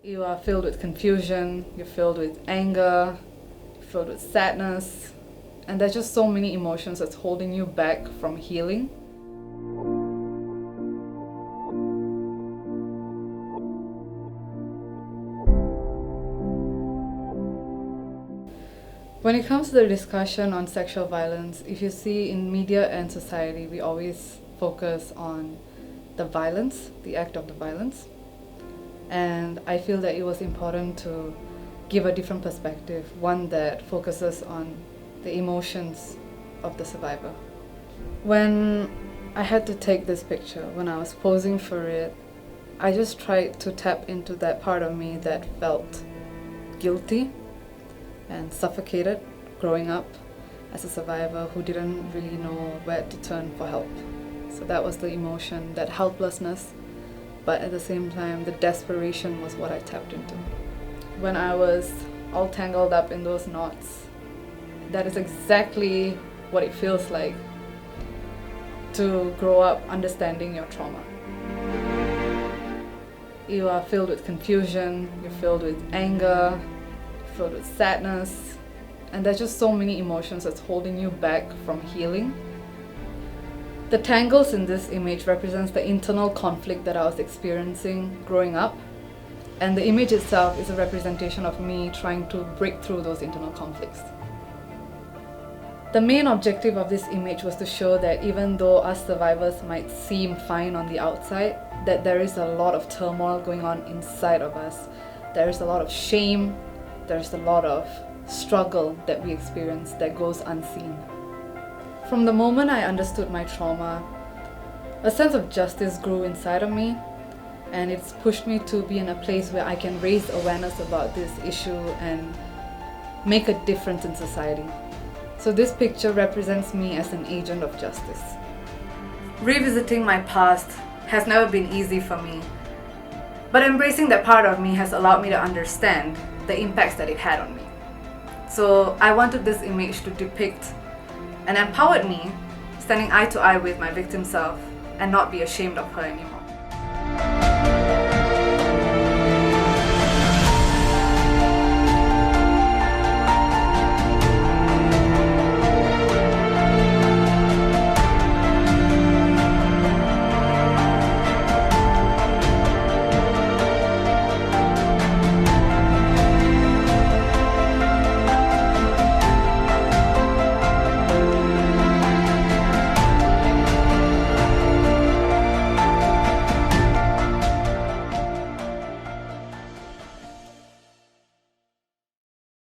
You are filled with confusion, you're filled with anger, you're filled with sadness, and there's just so many emotions that's holding you back from healing. When it comes to the discussion on sexual violence, if you see in media and society, we always focus on the violence, the act of the violence. And I feel that it was important to give a different perspective, one that focuses on the emotions of the survivor. When I had to take this picture, when I was posing for it, I just tried to tap into that part of me that felt guilty and suffocated growing up as a survivor who didn't really know where to turn for help. So that was the emotion, that helplessness, but at the same time the desperation was what I tapped into. When I was all tangled up in those knots, that is exactly what it feels like to grow up understanding your trauma. You are filled with confusion, you're filled with anger, filled with sadness, and there's just so many emotions that's holding you back from healing. The tangles in this image represents the internal conflict that I was experiencing growing up, and the image itself is a representation of me trying to break through those internal conflicts. The main objective of this image was to show that even though us survivors might seem fine on the outside, that there is a lot of turmoil going on inside of us. There is a lot of shame, there's a lot of struggle that we experience that goes unseen. From the moment I understood my trauma, a sense of justice grew inside of me, and it's pushed me to be in a place where I can raise awareness about this issue and make a difference in society. So this picture represents me as an agent of justice. Revisiting my past has never been easy for me, but embracing that part of me has allowed me to understand the impacts that it had on me. So I wanted this image to depict and empowered me standing eye to eye with my victim self and not be ashamed of her anymore.